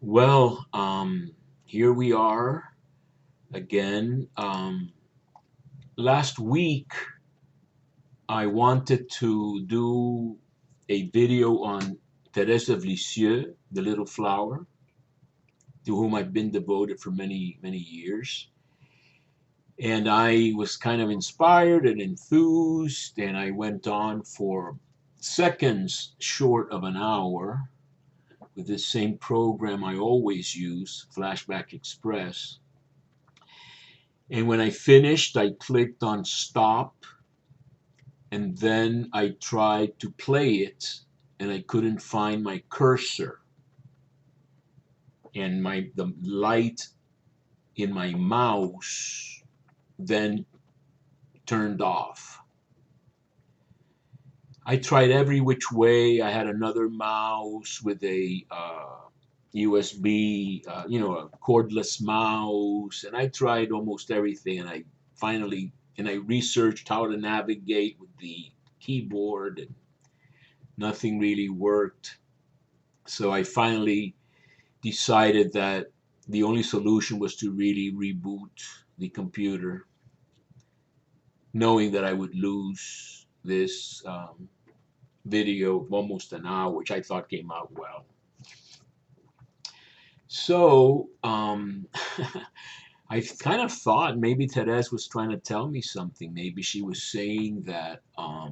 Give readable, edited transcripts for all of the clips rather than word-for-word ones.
Well, here we are again. Last week, I wanted to do a video on Thérèse of Lisieux, the little flower, to whom I've been devoted for many, many years. And I was kind of inspired and enthused, and I went on for seconds short of an hour with this same program I always use, Flashback Express. And when I finished, I clicked on stop, and then I tried to play it, and I couldn't find my cursor, and the light in my mouse then turned off. I tried every which way. I had another mouse with a USB, a cordless mouse, and I tried almost everything. And I researched how to navigate with the keyboard, and nothing really worked. So I finally decided that the only solution was to really reboot the computer, knowing that I would lose this video of almost an hour, which I thought came out well. So I kind of thought maybe Therese was trying to tell me something. Maybe she was saying that I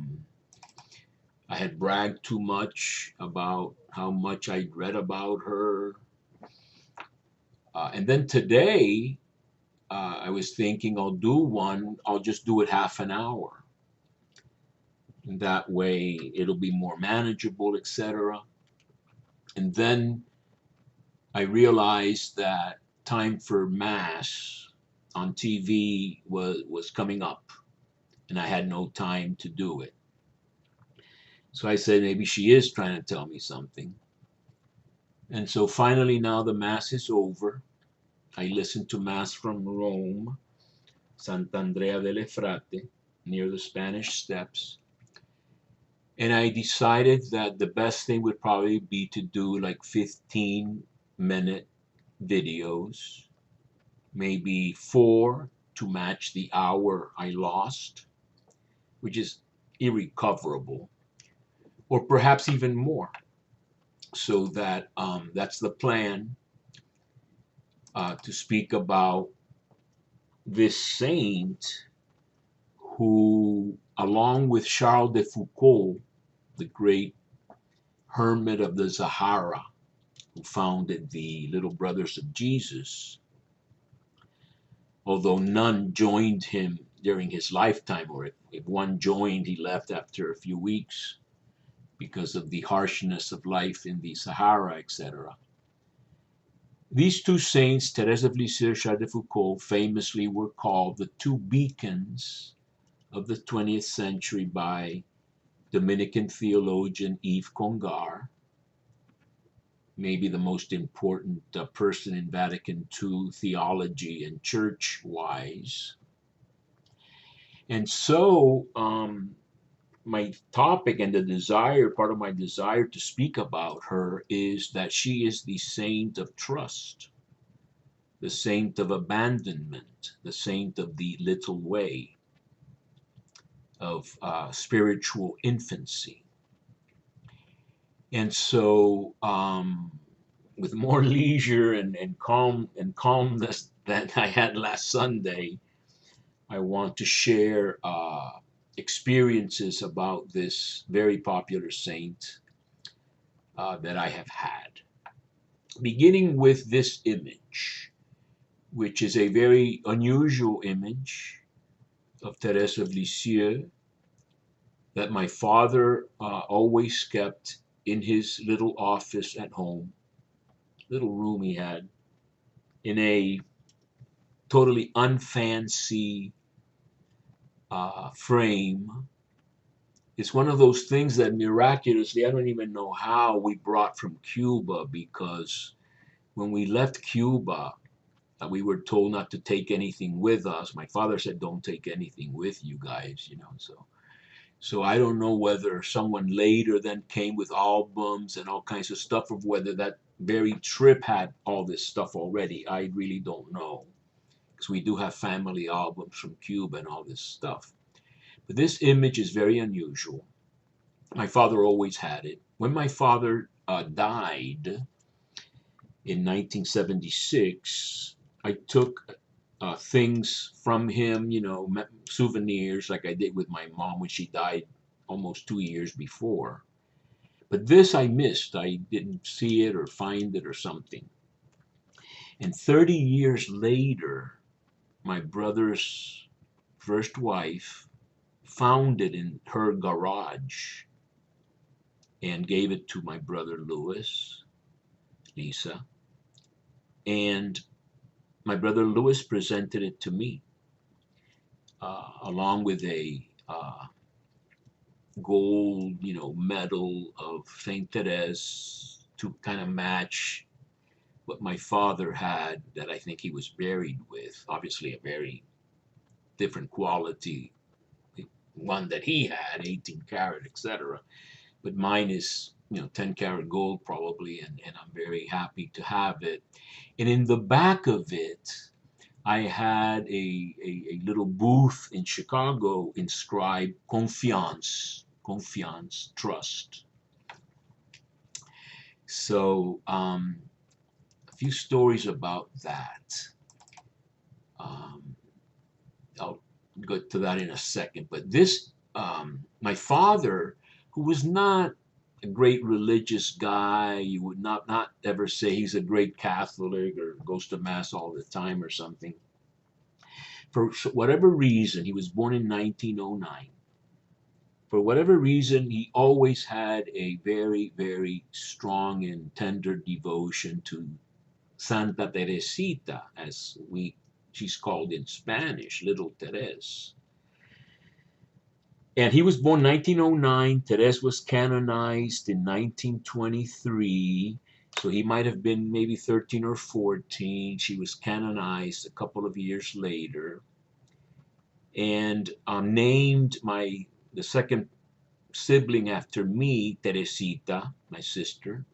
had bragged too much about how much I'd read about her. And then today, I was thinking I'll just do it half an hour. And that way it'll be more manageable, etc. And then I realized that time for Mass on TV was coming up, and I had no time to do it. So I said, maybe she is trying to tell me something. And so finally, now the Mass is over. I listened to Mass from Rome, Sant'Andrea delle Frate, near the Spanish Steps. And I decided that the best thing would probably be to do like 15-minute videos, maybe 4 to match the hour I lost, which is irrecoverable, or perhaps even more. So that's the plan, to speak about this saint who, along with Charles de Foucault, the great hermit of the Sahara, who founded the Little Brothers of Jesus, although none joined him during his lifetime, or if one joined, he left after a few weeks because of the harshness of life in the Sahara, etc. These two saints, Thérèse of Lisieux, Charles de Foucault, famously were called the two beacons of the 20th century by Dominican theologian Yves Congar, maybe the most important person in Vatican II theology and church-wise. And so my topic and part of my desire to speak about her is that she is the saint of trust, the saint of abandonment, the saint of the little way, of spiritual infancy. And so, with more leisure and calmness than I had last Sunday, I want to share experiences about this very popular saint that I have had. Beginning with this image, which is a very unusual image of Thérèse of Lisieux that my father always kept in his little office at home, little room he had, in a totally unfancy frame. It's one of those things that miraculously, I don't even know how, we brought from Cuba, because when we left Cuba, we were told not to take anything with us. My father said, don't take anything with you guys, so So I don't know whether someone later then came with albums and all kinds of stuff, or whether that very trip had all this stuff already. I really don't know, because we do have family albums from Cuba and all this stuff. But this image is very unusual. My father always had it. When my father died in 1976, I took things from him, souvenirs like I did with my mom when she died almost 2 years before. But this I missed. I didn't see it or find it or something. And 30 years later, my brother's first wife found it in her garage and gave it to my brother Lisa. And my brother Louis presented it to me, along with a gold, medal of Saint Therese to kind of match what my father had that I think he was buried with. Obviously, a very different quality one that he had, 18 karat, etc. But mine is, 10 karat gold probably, and I'm very happy to have it. And in the back of it, I had a little booth in Chicago inscribed Confiance, trust. So a few stories about that. I'll go to that in a second. But this, my father, who was not a great religious guy, you would not ever say he's a great Catholic or goes to mass all the time or something. For whatever reason, he was born in 1909. For whatever reason, he always had a very, very strong and tender devotion to Santa Teresita, as she's called in Spanish, Little Therese. And he was born 1909. Therese was canonized in 1923. So he might have been maybe 13 or 14. She was canonized a couple of years later. And named the second sibling after me, Teresita, my sister.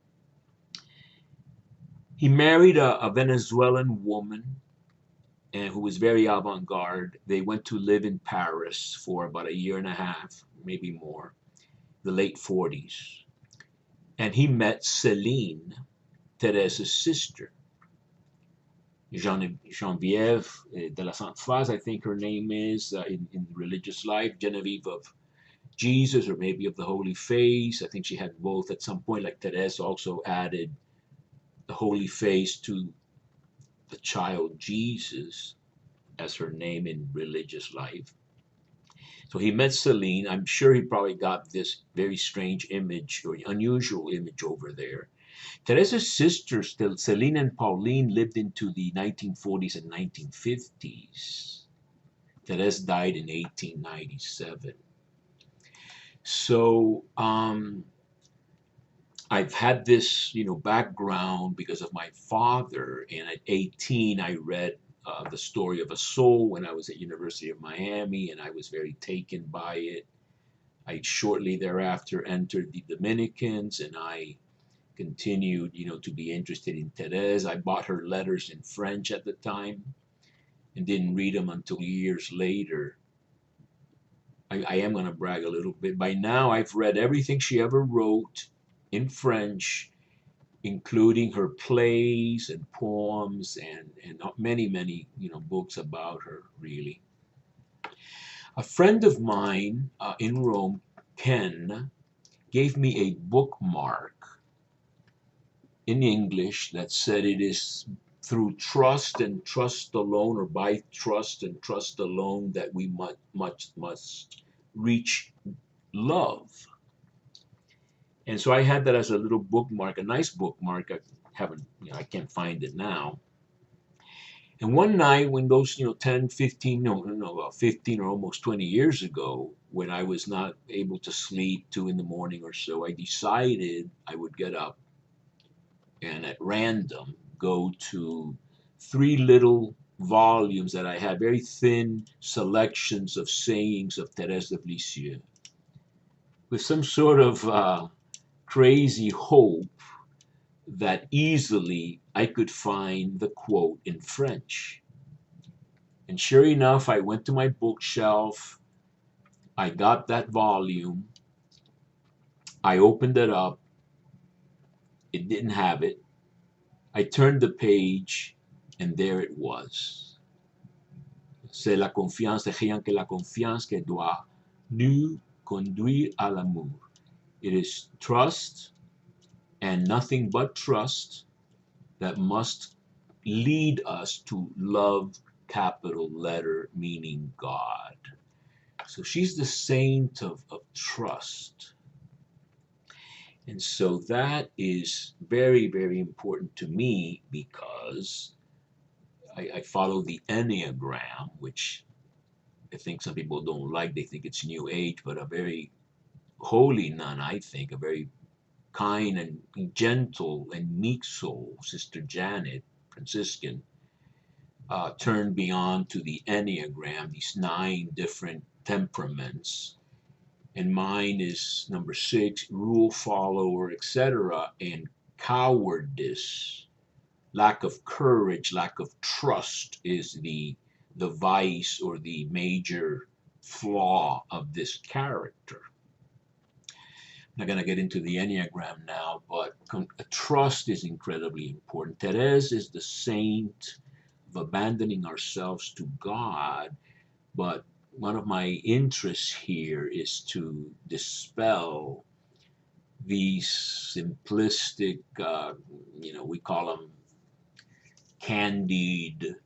He married a Venezuelan woman and who was very avant-garde. They went to live in Paris for about a year and a half, maybe more, the late 40s. And he met Céline, Thérèse's sister. Geneviève de la Sainte Phase, I think her name is, in religious life, Genevieve of Jesus, or maybe of the Holy Face. I think she had both at some point, like Thérèse also added the Holy Face to the child Jesus as her name in religious life. So he met Céline. I'm sure he probably got this very strange image or unusual image over there. Therese's sisters, Céline and Pauline, lived into the 1940s and 1950s. Therese died in 1897. So I've had this, background because of my father. And at 18, I read The Story of a Soul when I was at University of Miami, and I was very taken by it. I shortly thereafter entered the Dominicans, and I continued, to be interested in Therese. I bought her letters in French at the time and didn't read them until years later. I am going to brag a little bit. By now, I've read everything she ever wrote in French, including her plays and poems and many, many, books about her, really. A friend of mine in Rome, Ken, gave me a bookmark in English that said it is through trust and trust alone, or by trust and trust alone, that we must reach love. And so I had that as a little bookmark, a nice bookmark. I can't find it now. And one night when those, 10, 15, about 15 or almost 20 years ago, when I was not able to sleep 2 in the morning or so, I decided I would get up and at random go to 3 little volumes that I had, very thin selections of sayings of Thérèse of Lisieux. with some sort of crazy hope that easily I could find the quote in French. And sure enough, I went to my bookshelf. I got that volume. I opened it up. It didn't have it. I turned the page, and there it was. C'est la confiance, rien que la confiance qui doit nous conduire à l'amour. It is trust and nothing but trust that must lead us to love, capital letter, meaning God. So she's the saint of trust. And so that is very, very important to me because I follow the Enneagram, which I think some people don't like. They think it's New Age, but a very holy nun, I think, a very kind and gentle and meek soul, Sister Janet, Franciscan, turned beyond to the Enneagram, these 9 different temperaments. And mine is number 6, rule follower, etc. And cowardice, lack of courage, lack of trust is the vice or the major flaw of this character. I'm not going to get into the Enneagram now, but trust is incredibly important. Thérèse is the saint of abandoning ourselves to God, but one of my interests here is to dispel these simplistic, we call them candied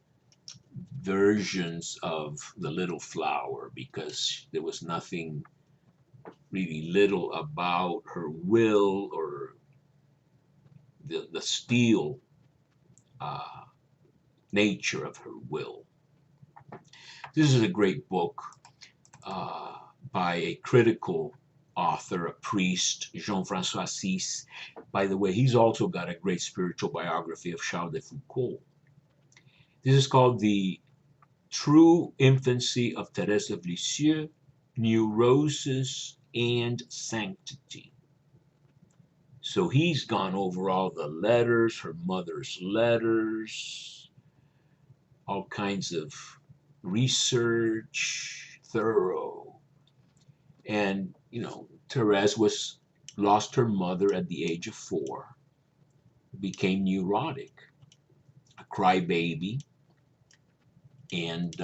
versions of the little flower, because there was nothing really little about her will or the steel nature of her will. This is a great book by a critical author, a priest, Jean-François Assis. By the way, he's also got a great spiritual biography of Charles de Foucault. This is called The True Infancy of Thérèse of Lisieux, Neurosis and Sanctity. So he's gone over all the letters, her mother's letters, all kinds of research, thorough. And, Thérèse lost her mother at the age of 4, became neurotic, a crybaby, and,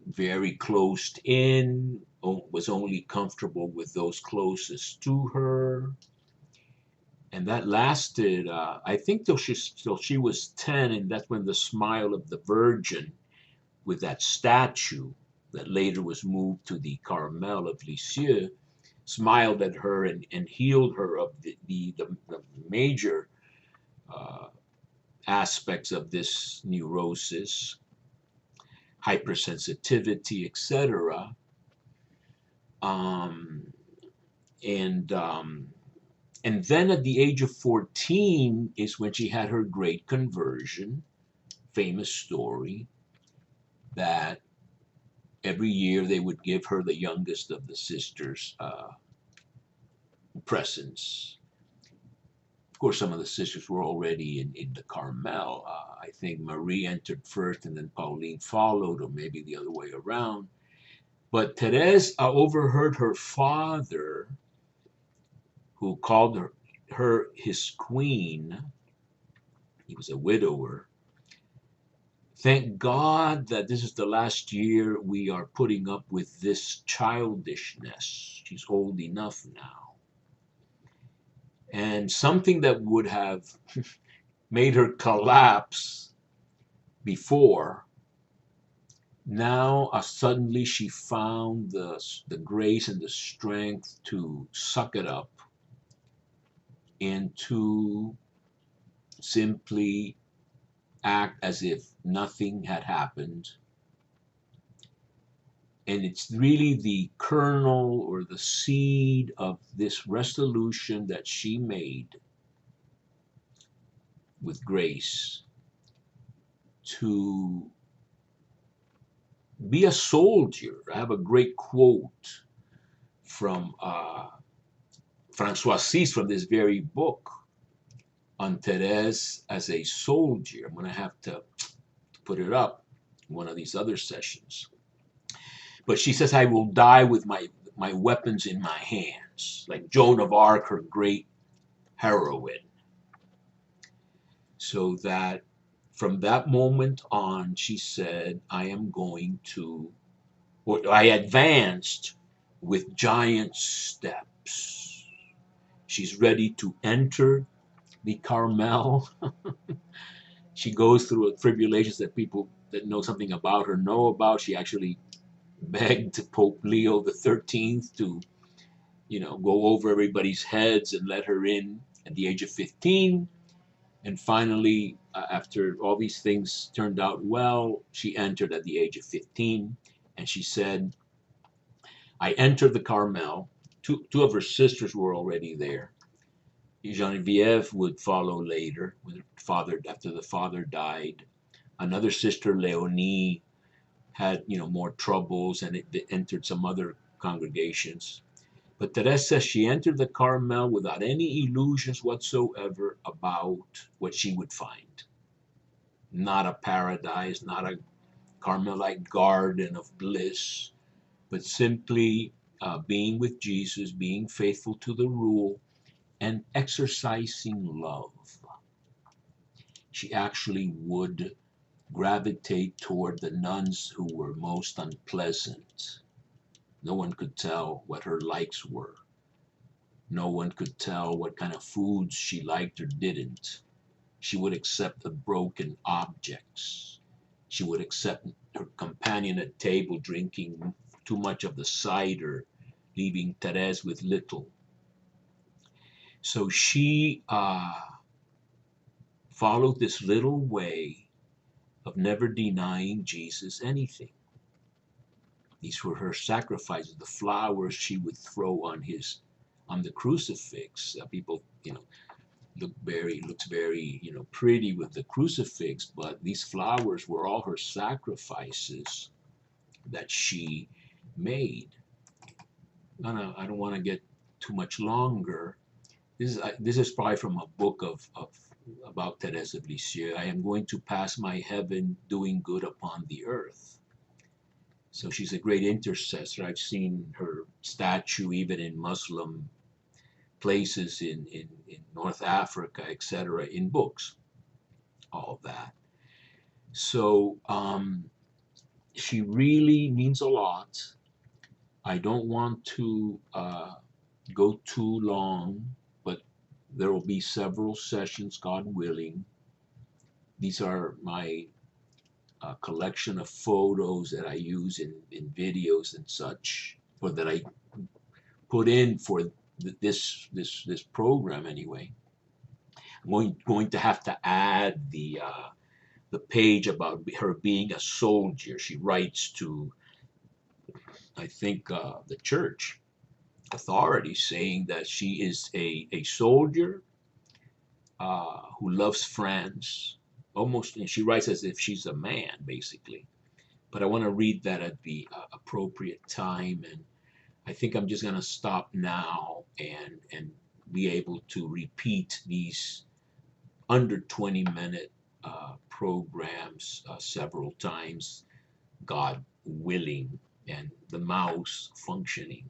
very closed in, was only comfortable with those closest to her. And that lasted, I think, till she was 10, and that's when the smile of the Virgin, with that statue that later was moved to the Carmel of Lisieux, smiled at her and healed her of the major aspects of this neurosis, hypersensitivity, etc. And then at the age of 14 is when she had her great conversion. Famous story that every year they would give her, the youngest of the sisters, presents. Of course, some of the sisters were already in the Carmel. I think Marie entered first and then Pauline followed, or maybe the other way around. But Thérèse overheard her father, who called her his queen. He was a widower. Thank God that this is the last year we are putting up with this childishness. She's old enough now. And something that would have made her collapse before, now suddenly she found the grace and the strength to suck it up and to simply act as if nothing had happened. And it's really the kernel or the seed of this resolution that she made with grace to be a soldier. I have a great quote from Francois Cis from this very book on Thérèse as a soldier. I'm going to have to put it up in one of these other sessions. But she says, I will die with my weapons in my hands, like Joan of Arc, her great heroine. So that from that moment on, she said, I am going to, or I advanced with giant steps. She's ready to enter the Carmel. She goes through tribulations that people that know something about her know about. She actually begged Pope Leo the 13th to, go over everybody's heads and let her in at the age of 15. And finally, after all these things turned out well, she entered at the age of 15. And she said, I entered the Carmel. Two of her sisters were already there. Geneviève would follow later, after the father died. Another sister, Leonie, had more troubles and it entered some other congregations. But Thérèse says she entered the Carmel without any illusions whatsoever about what she would find. Not a paradise, not a Carmelite garden of bliss, but simply being with Jesus, being faithful to the rule, and exercising love. She actually would gravitate toward the nuns who were most unpleasant. No one could tell what her likes were. No one could tell what kind of foods she liked or didn't. She would accept the broken objects. She would accept her companion at table drinking too much of the cider, leaving Thérèse with little. So she followed this little way of never denying Jesus anything. These were her sacrifices, the flowers she would throw on the crucifix. People, looks very, pretty with the crucifix, but these flowers were all her sacrifices that she made. I don't want to get too much longer. This is probably from a book about Thérèse of Lisieux. I am going to pass my heaven doing good upon the earth. So she's a great intercessor. I've seen her statue even in Muslim places in North Africa, etc., in books, all that. So she really means a lot. I don't want to go too long, but there will be several sessions, God willing. These are my collection of photos that I use in videos and such, or that I put in for this program anyway. I'm going to have to add the page about her being a soldier. She writes to, I think, the church authorities, saying that she is a soldier who loves France. Almost, and she writes as if she's a man, basically. But I want to read that at the appropriate time, and I think I'm just going to stop now and be able to repeat these under 20-minute programs several times, God willing, and the mouse functioning.